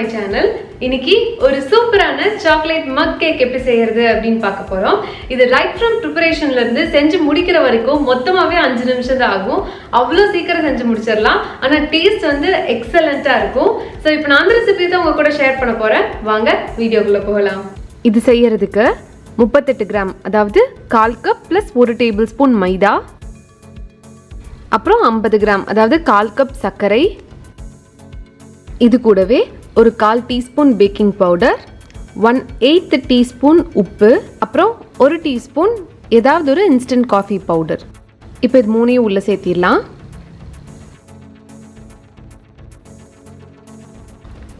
my channel. இன்னைக்கு ஒரு சூப்பரான சாக்லேட் மக் கேக் எப்படி செய்யறது அப்படினு பார்க்க போறோம். இது ரைட் ஃப்ரம் ப்ரிபரேஷன்ல இருந்து செஞ்சு முடிக்கிற வரைக்கும் மொத்தமாவே 5 நிமிஷம் தான் ஆகும். அவ்வளவு சீக்கிரம் செஞ்சு முடிச்சிரலாம். ஆனா டேஸ்ட் வந்து எக்ஸலென்ட்டா இருக்கும். சோ இப்போ நான் அந்த ரெசிபி தான் உங்க கூட ஷேர் பண்ண போறேன். வாங்க வீடியோக்குள்ள போகலாம். இது செய்யறதுக்கு 38 கிராம் அதாவது 1/4 கப் + 1 டேபிள் ஸ்பூன் மைதா, அப்புறம் 50 கிராம் அதாவது 1/4 கப் சர்க்கரை, இது கூடவே ஒரு 1/4 டீஸ்பூன் பேக்கிங் பவுடர், 1/8 டீஸ்பூன் உப்பு, அப்புறம் 1 டீஸ்பூன் ஏதாவது ஒரு இன்ஸ்டன்ட் காஃபி பவுடர். இப்போ இது மூணையும் உள்ள சேர்த்திடலாம்.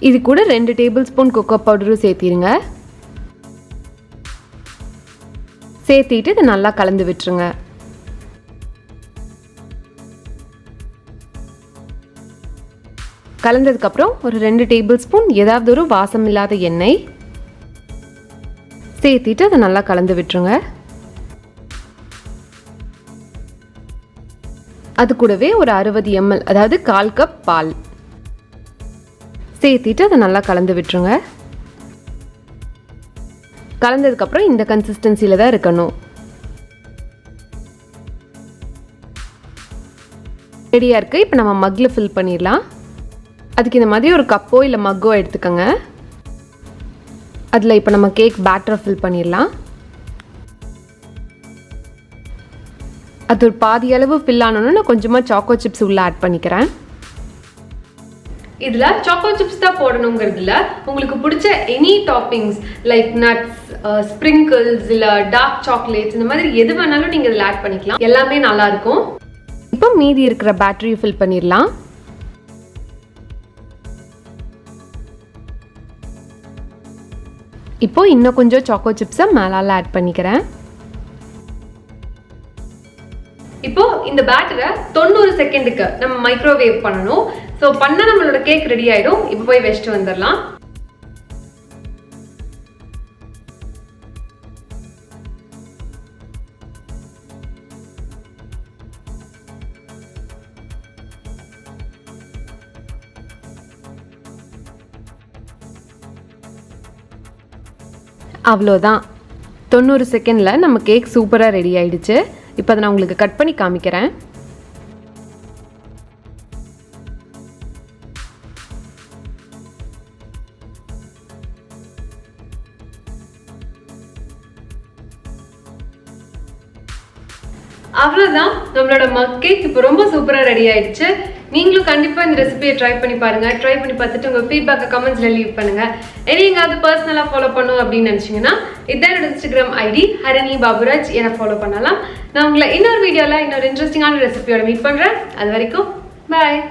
இது கூட 2 டேபிள் ஸ்பூன் கொக்கோ பவுடரும் சேர்த்திருங்க. சேர்த்திட்டு இதை நல்லா கலந்து விட்டுருங்க. கலந்ததுக்கப்புறம் ஒரு 2 டேபிள் ஸ்பூன் ஏதாவது ஒரு வாசம் இல்லாத எண்ணெய் சேர்த்திட்டு அதை நல்லா கலந்து விட்டுருங்க. அது கூடவே ஒரு 60 ml அதாவது 1/4 கப் பால் சேர்த்திட்டு அதை நல்லா கலந்து விட்டுருங்க. கலந்ததுக்கப்புறம் இந்த கன்சிஸ்டன்சியில் தான் இருக்கணும். ரெடியாக இருக்குது. இப்போ நம்ம மக்கில் ஃபில் பண்ணிடலாம். அதுக்கு இந்த மாதிரி ஒரு கப்போ இல்லை மக்கோ எடுத்துக்கோங்க. அதில் இப்போ நம்ம கேக் பேட்டரை ஃபில் பண்ணிடலாம். அது ஒரு பாதி அளவு ஃபில் ஆனோன்னு நான் கொஞ்சமாக சாக்கோ சிப்ஸ் உள்ளே ஆட் பண்ணிக்கிறேன். இதுல சாக்கோ சிப்ஸ் தான் போடணுங்கிறதுல உங்களுக்கு பிடிச்ச any toppings like nuts, sprinkles இல்ல டார்க் சாக்லேட்ஸ் இந்த மாதிரி எது வேணாலும் நீங்க இதில் ஆட் பண்ணிக்கலாம். எல்லாமே நல்லா இருக்கும். இப்போ மீதி இருக்கிற பேட்டரியை ஃபில் பண்ணிடலாம். இப்போ இன்னும் கொஞ்சம் சாக்கோ சிப்ஸை மேலால ஆட் பண்ணிக்கிறேன். இப்போ இந்த பேட்டரை 90 செகண்டுக்கு நம்ம மைக்ரோவேவ் பண்ணணும். ஸோ பண்ண நம்மளோட கேக் ரெடி ஆயிடும். இப்போ போய் வச்சுட்டு வந்துடலாம். அவ்வளோதான், 90 செகண்டில் நம்ம கேக் சூப்பராக ரெடி ஆயிடுச்சு. இப்போ அதை நான் உங்களுக்கு கட் பண்ணி காமிக்கிறேன். அவ்வளோதான், நம்மளோட மக் கேக் இப்போ ரொம்ப சூப்பராக ரெடி ஆயிடுச்சு. நீங்களும் கண்டிப்பாக இந்த ரெசிபியை ட்ரை பண்ணி பாருங்க. ட்ரை பண்ணி பார்த்துட்டு உங்கள் ஃபீட்பேக்கை கமெண்ட்ஸில் லீவ் பண்ணுங்க. இனி எங்காவது பர்சனலாக ஃபாலோ பண்ணணும் அப்படின்னு நினச்சிங்கன்னா இதான் என்னோட இன்ஸ்டாகிராம் ஐடி ஹரிணி பாபுராஜ், என்னை ஃபாலோ பண்ணலாம். நான் உங்களை இன்னொரு வீடியோவில் இன்னொரு இன்ட்ரெஸ்டிங்கான ரெசிபியோட மீட் பண்ணுறேன். அது வரைக்கும் பாய்.